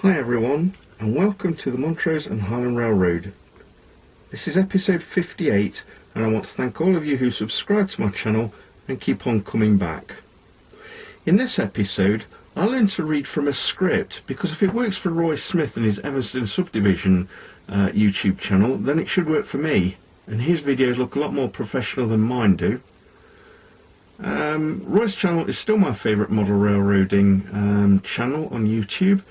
Hi everyone, and welcome to the Montrose and Highland Railroad. This is episode 58, and I want to thank all of you who subscribe to my channel and keep on coming back. In this episode, I learned to read from a script because if it works for Roy Smith and his Evanston Subdivision YouTube channel, then it should work for me, and his videos look a lot more professional than mine do. Roy's channel is still my favourite model railroading channel on YouTube,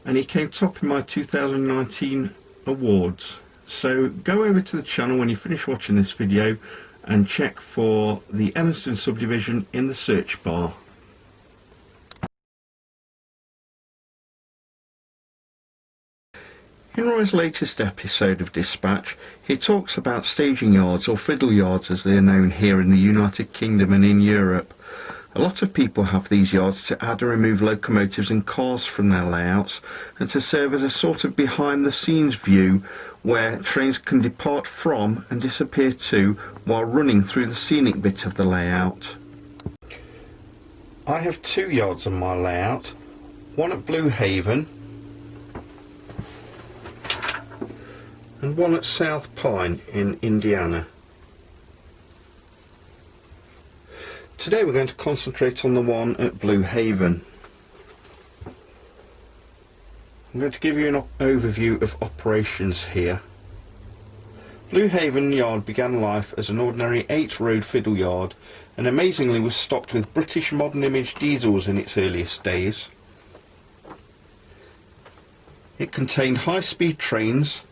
and he came top in my 2019 awards. So go over to the channel when you finish watching this video and check for the Evanston Subdivision in the search bar. In Roy's latest episode of Dispatch, he talks about staging yards, or fiddle yards as they are known here in the United Kingdom and in Europe. A lot of people have these yards to add or remove locomotives and cars from their layouts, and to serve as a sort of behind the scenes view where trains can depart from and disappear to while running through the scenic bit of the layout. I have two yards on my layout, one at Blue Haven and one at South Pine in Indiana. Today we're going to concentrate on the one at Blue Haven. I'm going to give you an overview of operations here. Blue Haven Yard began life as an ordinary 8-road fiddle yard and amazingly was stocked with British modern image diesels in its earliest days. It contained high-speed trains,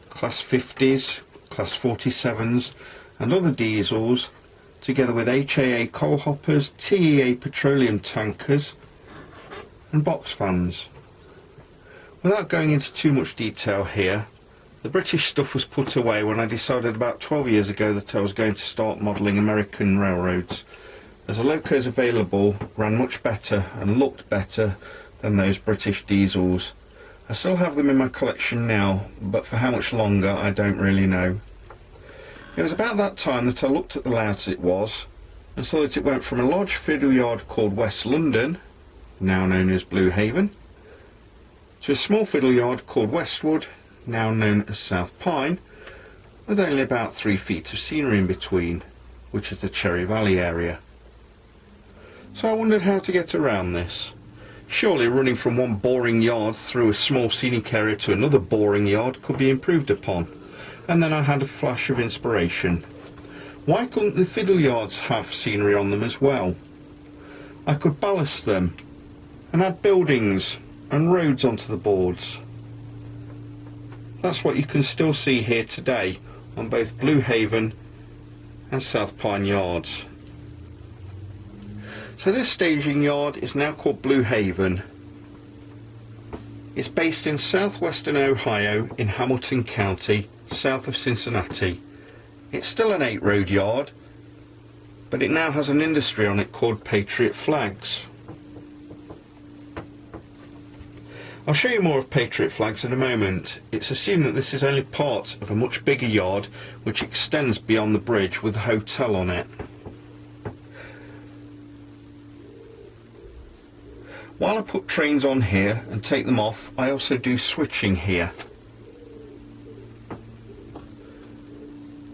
Class 50s, Class 47s and other diesels, together with HAA coal hoppers, TEA petroleum tankers and box fans. Without going into too much detail here, the British stuff was put away when I decided about 12 years ago that I was going to start modelling American railroads, as the locos available ran much better and looked better than those British diesels. I still have them in my collection now, but for how much longer I don't really know. It was about that time that I looked at the layout as it was and saw that it went from a large fiddle yard called West London, now known as Blue Haven, to a small fiddle yard called Westwood, now known as South Pine, with only about 3 feet of scenery in between, which is the Cherry Valley area. So I wondered how to get around this. Surely running from one boring yard through a small scenic area to another boring yard could be improved upon. And then I had a flash of inspiration. Why couldn't the fiddle yards have scenery on them as well? I could ballast them and add buildings and roads onto the boards. That's what you can still see here today on both Blue Haven and South Pine yards. So this staging yard is now called Blue Haven. It's based in southwestern Ohio in Hamilton County, south of Cincinnati. It's still an 8-road yard, but it now has an industry on it called Patriot Flags. I'll show you more of Patriot Flags in a moment. It's assumed that this is only part of a much bigger yard which extends beyond the bridge with a hotel on it. While I put trains on here and take them off, I also do switching here.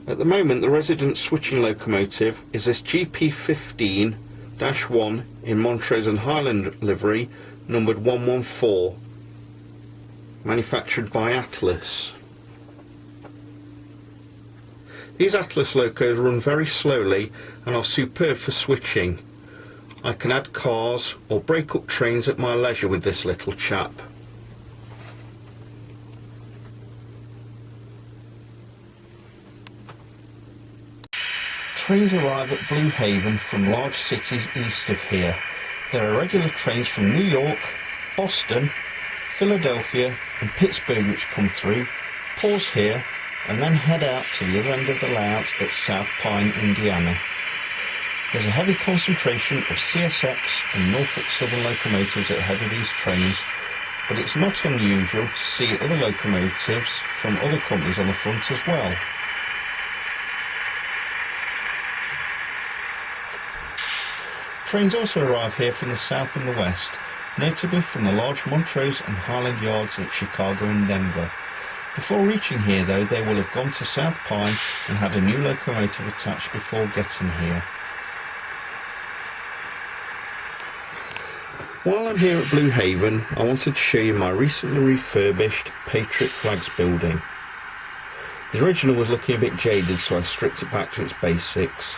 At the moment, the resident switching locomotive is this GP15-1 in Montrose and Highland livery, numbered 114, manufactured by Atlas. These Atlas locos run very slowly and are superb for switching. I can add cars or break up trains at my leisure with this little chap. Trains arrive at Blue Haven from large cities east of here. There are regular trains from New York, Boston, Philadelphia and Pittsburgh which come through, pause here and then head out to the other end of the layout at South Pine, Indiana. There's a heavy concentration of CSX and Norfolk Southern locomotives at the head of these trains, but it's not unusual to see other locomotives from other companies on the front as well. Trains also arrive here from the south and the west, notably from the large Montrose and Highland yards at Chicago and Denver. Before reaching here though, they will have gone to South Pine and had a new locomotive attached before getting here. While I'm here at Blue Haven, I wanted to show you my recently refurbished Patriot Flags building. The original was looking a bit jaded, so I stripped it back to its basics.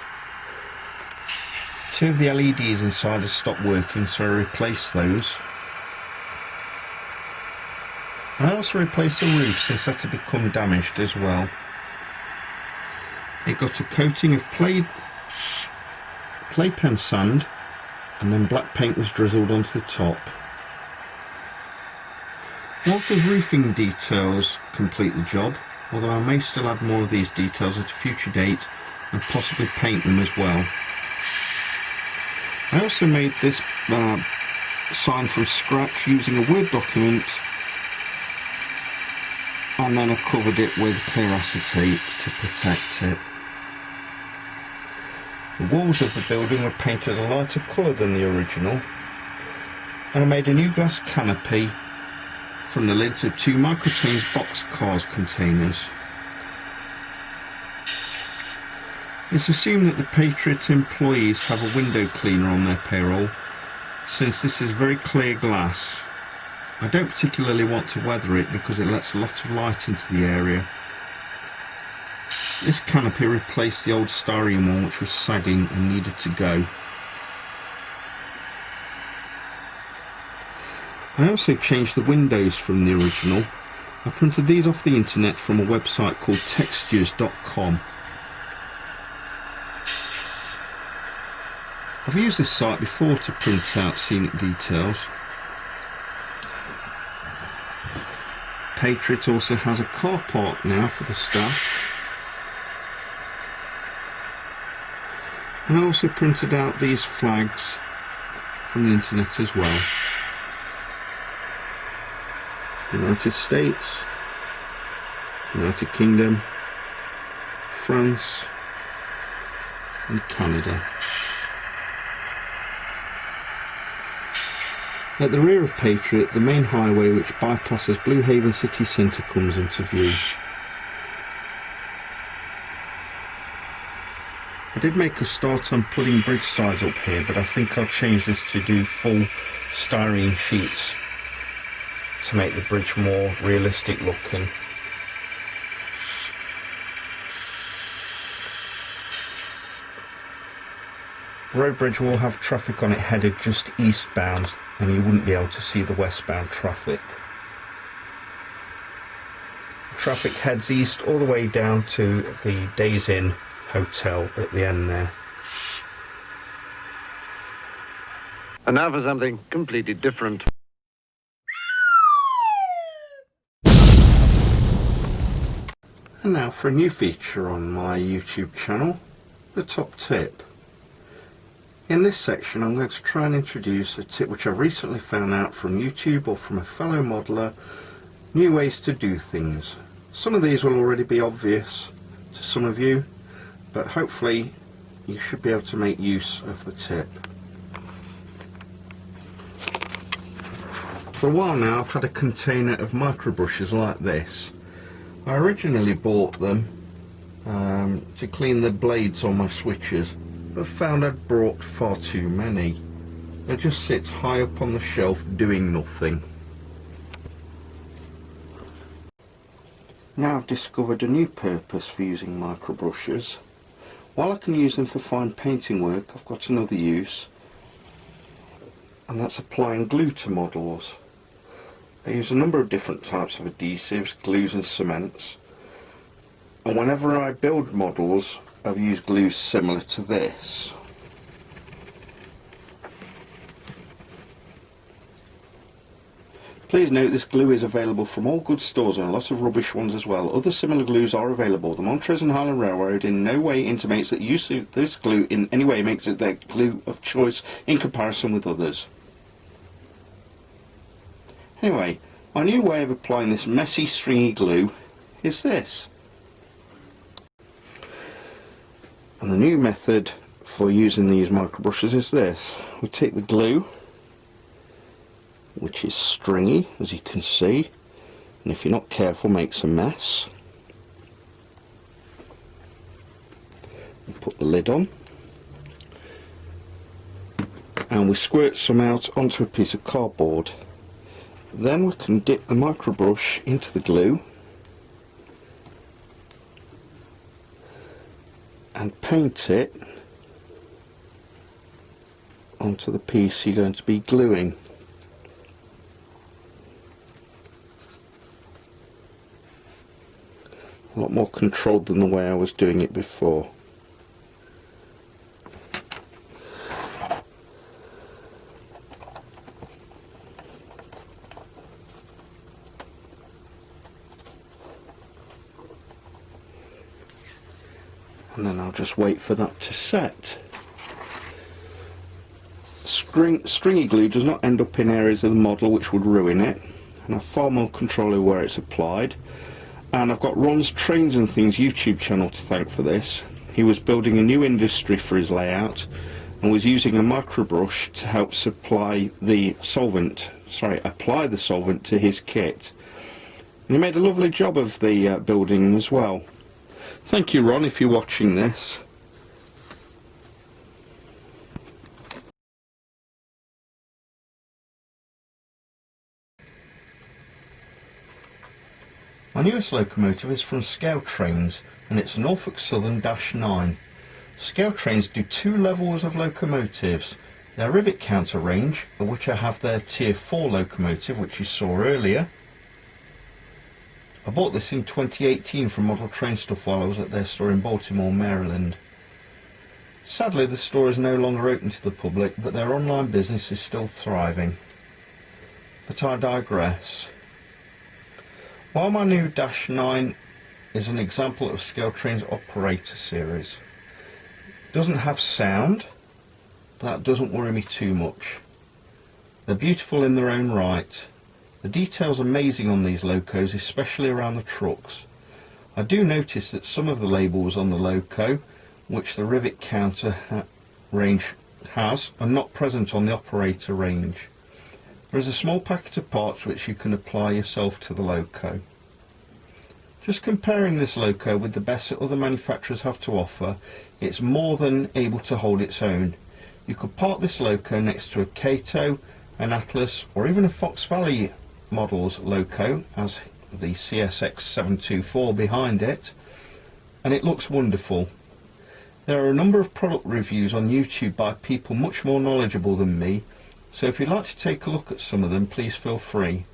Two of the LEDs inside have stopped working, so I replaced those. And I also replaced the roof since that had become damaged as well. It got a coating of playpen sand, and then black paint was drizzled onto the top. Walther's roofing details complete the job, although I may still add more of these details at a future date and possibly paint them as well. I also made this sign from scratch using a Word document, and then I covered it with clear acetate to protect it. The walls of the building were painted a lighter colour than the original, and I made a new glass canopy from the lids of two Microtains boxcars containers. It's assumed that the Patriot employees have a window cleaner on their payroll, since this is very clear glass. I don't particularly want to weather it because it lets a lot of light into the area. This canopy replaced the old styrene one which was sagging and needed to go. I also changed the windows from the original. I printed these off the internet from a website called textures.com. I've used this site before to print out scenic details. Patriot also has a car park now for the staff. And I also printed out these flags from the internet as well. United States, United Kingdom, France and Canada. At the rear of Patriot, the main highway which bypasses Blue Haven city centre comes into view. I did make a start on putting bridge sides up here, but I think I'll change this to do full styrene sheets to make the bridge more realistic looking. The road bridge will have traffic on it headed just eastbound, and you wouldn't be able to see the westbound traffic. The traffic heads east all the way down to the Days Inn hotel at the end there. And now for something completely different. And now for a new feature on my YouTube channel, the top tip. In this section I'm going to try and introduce a tip which I've recently found out from YouTube or from a fellow modeller, new ways to do things. Some of these will already be obvious to some of you, but hopefully you should be able to make use of the tip. For a while now I've had a container of micro brushes like this. I originally bought them to clean the blades on my switches, but found I'd brought far too many. They just sit high up on the shelf doing nothing. Now I've discovered a new purpose for using micro brushes. While I can use them for fine painting work, I've got another use, and that's applying glue to models. I use a number of different types of adhesives, glues and cements, and whenever I build models I've used glues similar to this. Please note this glue is available from all good stores and a lot of rubbish ones as well. Other similar glues are available. The Montrose and Highland Railroad in no way intimates that use of this glue in any way makes it their glue of choice in comparison with others. Anyway, my new way of applying this messy stringy glue is this. And the new method, for for using these micro brushes is this. We take the glue which is stringy, as you can see, and if you're not careful makes a mess. We put the lid on and we squirt some out onto a piece of cardboard. Then we can dip the microbrush into the glue and paint it onto the piece you're going to be gluing. A lot more controlled than the way I was doing it before. And then I'll just wait for that to set. Stringy glue does not end up in areas of the model which would ruin it, and I've far more control over where it's applied. And I've got Ron's Trains and Things YouTube channel to thank for this. He was building a new industry for his layout and was using a microbrush to help apply the solvent to his kit. And he made a lovely job of the building as well. Thank you, Ron, if you're watching this. My newest locomotive is from Scale Trains, and it's a Norfolk Southern -9. Scale Trains do 2 levels of locomotives. Their rivet counter range, of which I have their Tier 4 locomotive, which you saw earlier. I bought this in 2018 from Model Train Stuff while I was at their store in Baltimore, Maryland. Sadly, the store is no longer open to the public, but their online business is still thriving. But I digress. While my new -9 is an example of Scale Train's operator series, it doesn't have sound, but that doesn't worry me too much. They're beautiful in their own right. The detail's amazing on these locos, especially around the trucks. I do notice that some of the labels on the loco, which the rivet counter range has, are not present on the operator range. There is a small packet of parts which you can apply yourself to the loco. Just comparing this loco with the best that other manufacturers have to offer, it's more than able to hold its own. You could park this loco next to a Cato, an Atlas, or even a Fox Valley model's loco, as the CSX 724 behind it, and it looks wonderful. There are a number of product reviews on YouTube by people much more knowledgeable than me, so if you'd like to take a look at some of them, please feel free.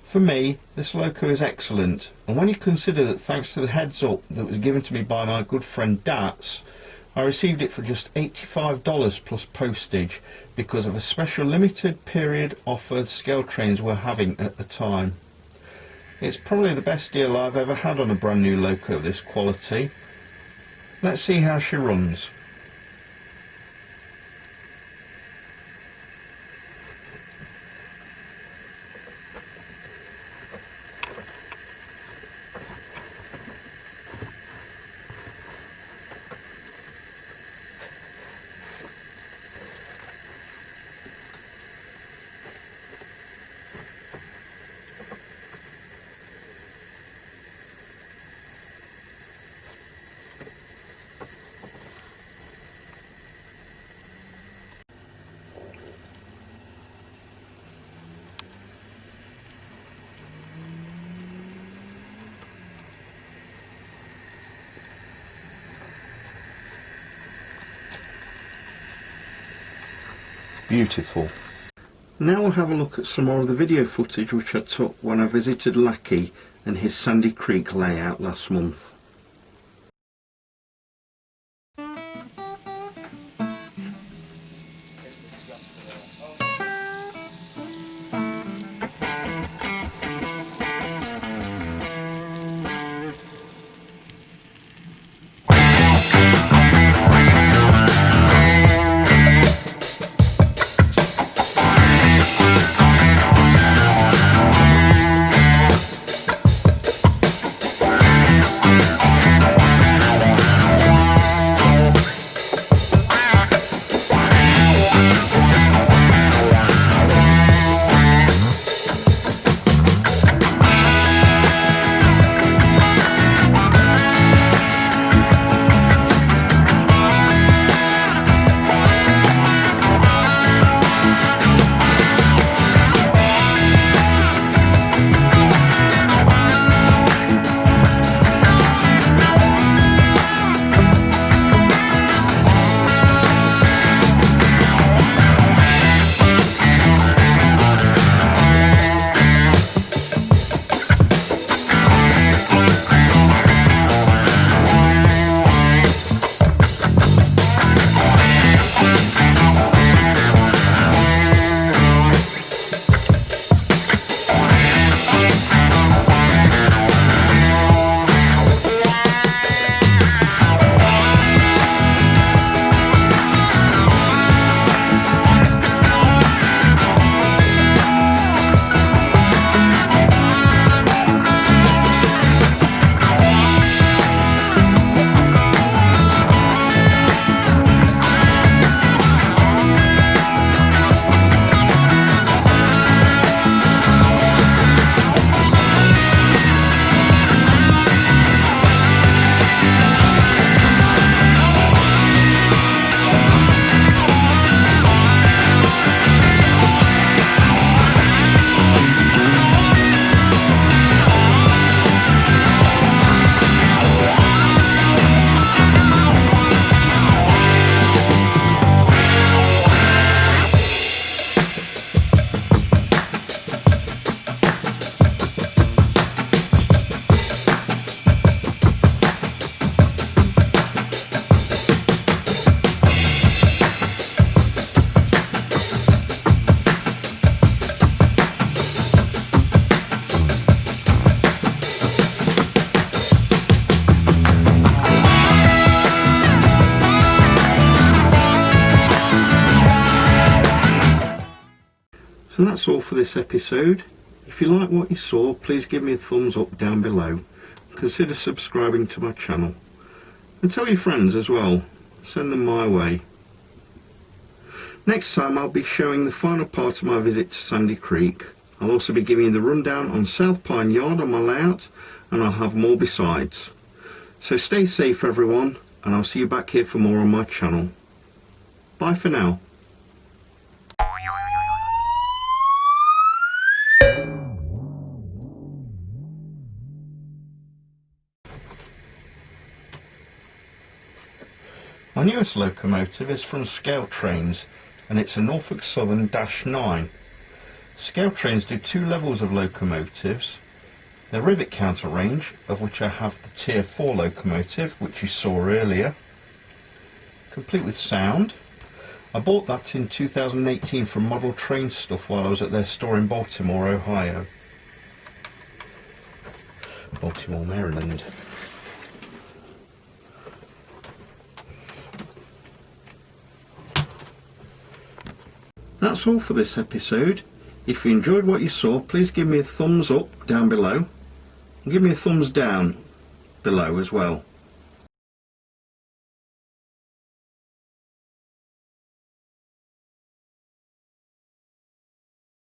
For me, this loco is excellent, and when you consider that thanks to the heads up that was given to me by my good friend Dats, I received it for just $85 plus postage because of a special limited period offer Scale Trains were having at the time. It's probably the best deal I've ever had on a brand new loco of this quality. Let's see how she runs. Beautiful. Now we'll have a look at some more of the video footage which I took when I visited Lackey and his Sandy Creek layout last month. So that's all for this episode. If you like what you saw, please give me a thumbs up down below. Consider subscribing to my channel. And tell your friends as well. Send them my way. Next time I'll be showing the final part of my visit to Sandy Creek. I'll also be giving you the rundown on South Pine Yard on my layout, and I'll have more besides. So stay safe everyone, and I'll see you back here for more on my channel. Bye for now. My newest locomotive is from Scale Trains, and it's a Norfolk Southern -9. Scale Trains do two levels of locomotives. Their rivet counter range, of which I have the Tier 4 locomotive, which you saw earlier, complete with sound. I bought that in 2018 from Model Train Stuff while I was at their store in Baltimore, Ohio. Baltimore, Maryland. That's all for this episode. If you enjoyed what you saw, please give me a thumbs up down below and give me a thumbs down below as well.